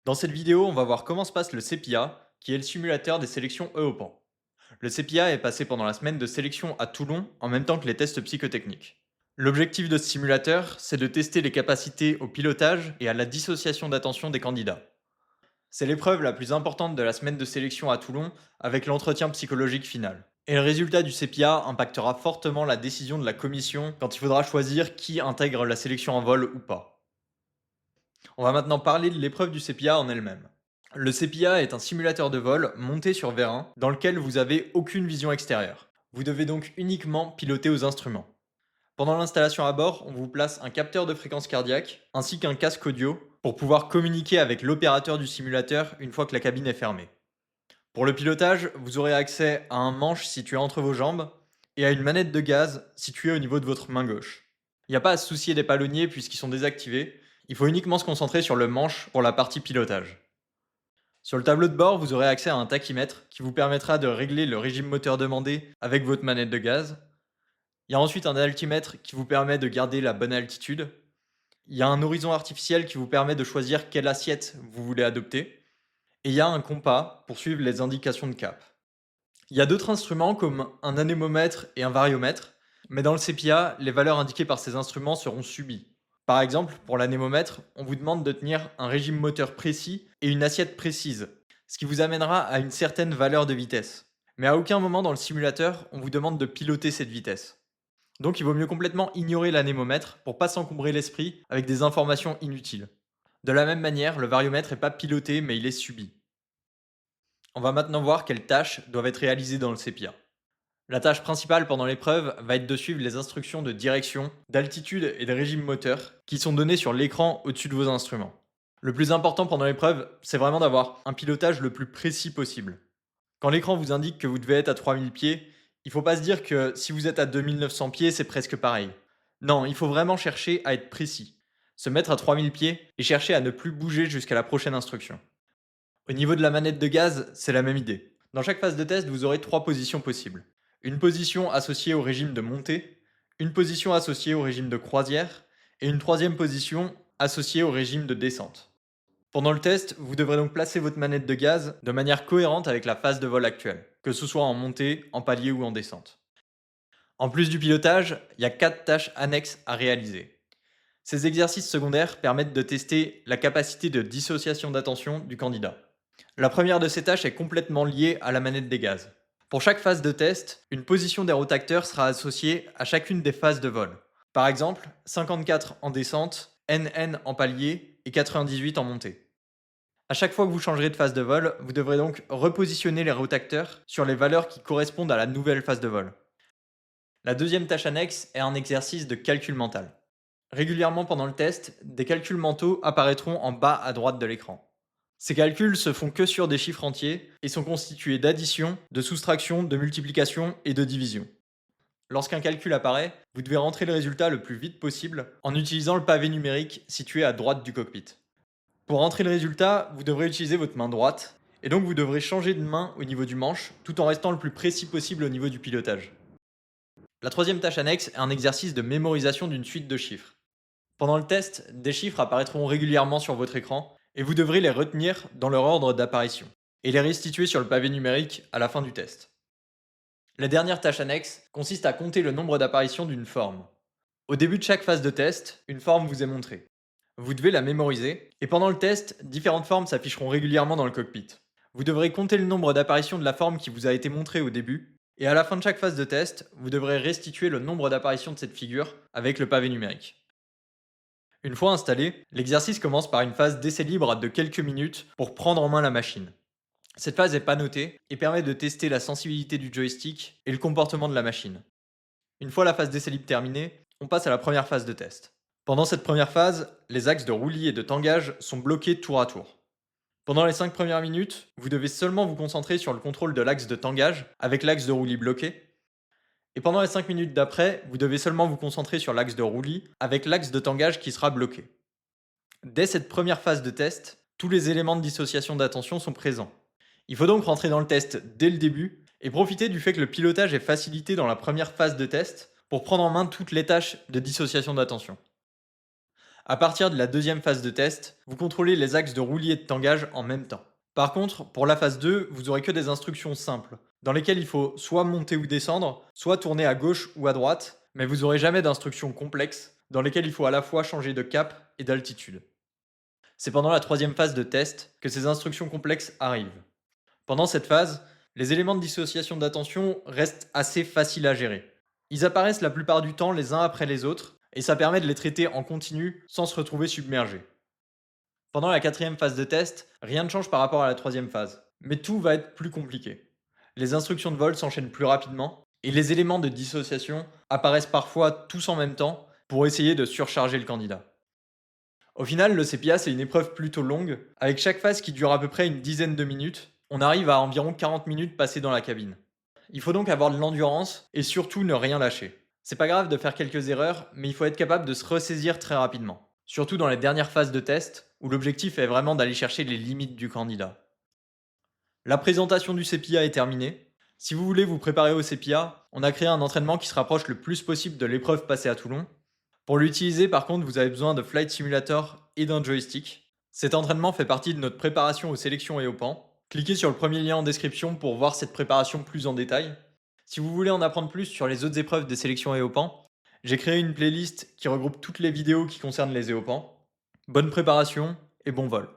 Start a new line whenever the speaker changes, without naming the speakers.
Dans cette vidéo, on va voir comment se passe le CPIA, qui est le simulateur des sélections EOPAN. Le CPIA est passé pendant la semaine de sélection à Toulon en même temps que les tests psychotechniques. L'objectif de ce simulateur, c'est de tester les capacités au pilotage et à la dissociation d'attention des candidats. C'est l'épreuve la plus importante de la semaine de sélection à Toulon avec l'entretien psychologique final. Et le résultat du CPIA impactera fortement la décision de la commission quand il faudra choisir qui intègre la sélection en vol ou pas. On va maintenant parler de l'épreuve du CPIA en elle-même. Le CPIA est un simulateur de vol monté sur vérin dans lequel vous n'avez aucune vision extérieure. Vous devez donc uniquement piloter aux instruments. Pendant l'installation à bord, on vous place un capteur de fréquence cardiaque ainsi qu'un casque audio pour pouvoir communiquer avec l'opérateur du simulateur une fois que la cabine est fermée. Pour le pilotage, vous aurez accès à un manche situé entre vos jambes et à une manette de gaz située au niveau de votre main gauche. Il n'y a pas à se soucier des palonniers puisqu'ils sont désactivés, il faut uniquement se concentrer sur le manche pour la partie pilotage. Sur le tableau de bord, vous aurez accès à un tachymètre qui vous permettra de régler le régime moteur demandé avec votre manette de gaz. Il y a ensuite un altimètre qui vous permet de garder la bonne altitude. Il y a un horizon artificiel qui vous permet de choisir quelle assiette vous voulez adopter. Et il y a un compas pour suivre les indications de cap. Il y a d'autres instruments comme un anémomètre et un variomètre, mais dans le CPIA, les valeurs indiquées par ces instruments seront subies. Par exemple, pour l'anémomètre, on vous demande de tenir un régime moteur précis et une assiette précise, ce qui vous amènera à une certaine valeur de vitesse. Mais à aucun moment dans le simulateur, on vous demande de piloter cette vitesse. Donc il vaut mieux complètement ignorer l'anémomètre pour pas s'encombrer l'esprit avec des informations inutiles. De la même manière, le variomètre n'est pas piloté mais il est subi. On va maintenant voir quelles tâches doivent être réalisées dans le CPIA. La tâche principale pendant l'épreuve va être de suivre les instructions de direction, d'altitude et de régime moteur qui sont données sur l'écran au-dessus de vos instruments. Le plus important pendant l'épreuve, c'est vraiment d'avoir un pilotage le plus précis possible. Quand l'écran vous indique que vous devez être à 3000 pieds, il ne faut pas se dire que si vous êtes à 2900 pieds, c'est presque pareil. Non, il faut vraiment chercher à être précis. Se mettre à 3000 pieds et chercher à ne plus bouger jusqu'à la prochaine instruction. Au niveau de la manette de gaz, c'est la même idée. Dans chaque phase de test, vous aurez 3 positions possibles. Une position associée au régime de montée, une position associée au régime de croisière et une troisième position associée au régime de descente. Pendant le test, vous devrez donc placer votre manette de gaz de manière cohérente avec la phase de vol actuelle, que ce soit en montée, en palier ou en descente. En plus du pilotage, il y a 4 tâches annexes à réaliser. Ces exercices secondaires permettent de tester la capacité de dissociation d'attention du candidat. La première de ces tâches est complètement liée à la manette des gaz. Pour chaque phase de test, une position d'aérotacteur sera associée à chacune des phases de vol. Par exemple, 54 en descente, NN en palier et 98 en montée. À chaque fois que vous changerez de phase de vol, vous devrez donc repositionner l'aérotacteur sur les valeurs qui correspondent à la nouvelle phase de vol. La deuxième tâche annexe est un exercice de calcul mental. Régulièrement pendant le test, des calculs mentaux apparaîtront en bas à droite de l'écran. Ces calculs se font que sur des chiffres entiers et sont constitués d'addition, de soustraction, de multiplication et de division. Lorsqu'un calcul apparaît, vous devez rentrer le résultat le plus vite possible en utilisant le pavé numérique situé à droite du cockpit. Pour rentrer le résultat, vous devrez utiliser votre main droite et donc vous devrez changer de main au niveau du manche tout en restant le plus précis possible au niveau du pilotage. La troisième tâche annexe est un exercice de mémorisation d'une suite de chiffres. Pendant le test, des chiffres apparaîtront régulièrement sur votre écran et vous devrez les retenir dans leur ordre d'apparition et les restituer sur le pavé numérique à la fin du test. La dernière tâche annexe consiste à compter le nombre d'apparitions d'une forme. Au début de chaque phase de test, une forme vous est montrée. Vous devez la mémoriser et pendant le test, différentes formes s'afficheront régulièrement dans le cockpit. Vous devrez compter le nombre d'apparitions de la forme qui vous a été montrée au début et à la fin de chaque phase de test, vous devrez restituer le nombre d'apparitions de cette figure avec le pavé numérique. Une fois installé, l'exercice commence par une phase d'essai libre de quelques minutes pour prendre en main la machine. Cette phase n'est pas notée et permet de tester la sensibilité du joystick et le comportement de la machine. Une fois la phase d'essai libre terminée, on passe à la première phase de test. Pendant cette première phase, les axes de roulis et de tangage sont bloqués tour à tour. Pendant les 5 premières minutes, vous devez seulement vous concentrer sur le contrôle de l'axe de tangage avec l'axe de roulis bloqué. Et pendant les 5 minutes d'après, vous devez seulement vous concentrer sur l'axe de roulis avec l'axe de tangage qui sera bloqué. Dès cette première phase de test, tous les éléments de dissociation d'attention sont présents. Il faut donc rentrer dans le test dès le début et profiter du fait que le pilotage est facilité dans la première phase de test pour prendre en main toutes les tâches de dissociation d'attention. À partir de la deuxième phase de test, vous contrôlez les axes de roulis et de tangage en même temps. Par contre, pour la phase 2, vous aurez que des instructions simples, dans lesquelles il faut soit monter ou descendre, soit tourner à gauche ou à droite, mais vous n'aurez jamais d'instructions complexes, dans lesquelles il faut à la fois changer de cap et d'altitude. C'est pendant la troisième phase de test que ces instructions complexes arrivent. Pendant cette phase, les éléments de dissociation d'attention restent assez faciles à gérer. Ils apparaissent la plupart du temps les uns après les autres, et ça permet de les traiter en continu sans se retrouver submergés. Pendant la quatrième phase de test, rien ne change par rapport à la troisième phase, mais tout va être plus compliqué. Les instructions de vol s'enchaînent plus rapidement, et les éléments de dissociation apparaissent parfois tous en même temps pour essayer de surcharger le candidat. Au final, le CPA, c'est une épreuve plutôt longue, avec chaque phase qui dure à peu près une dizaine de minutes. On arrive à environ 40 minutes passées dans la cabine. Il faut donc avoir de l'endurance et surtout ne rien lâcher. C'est pas grave de faire quelques erreurs, mais il faut être capable de se ressaisir très rapidement. Surtout dans les dernières phases de test, où l'objectif est vraiment d'aller chercher les limites du candidat. La présentation du CPA est terminée. Si vous voulez vous préparer au CPA, on a créé un entraînement qui se rapproche le plus possible de l'épreuve passée à Toulon. Pour l'utiliser, par contre, vous avez besoin de Flight Simulator et d'un joystick. Cet entraînement fait partie de notre préparation aux sélections et au PAN. Cliquez sur le premier lien en description pour voir cette préparation plus en détail. Si vous voulez en apprendre plus sur les autres épreuves des sélections et au PAN, j'ai créé une playlist qui regroupe toutes les vidéos qui concernent les EOPAN. Bonne préparation et bon vol.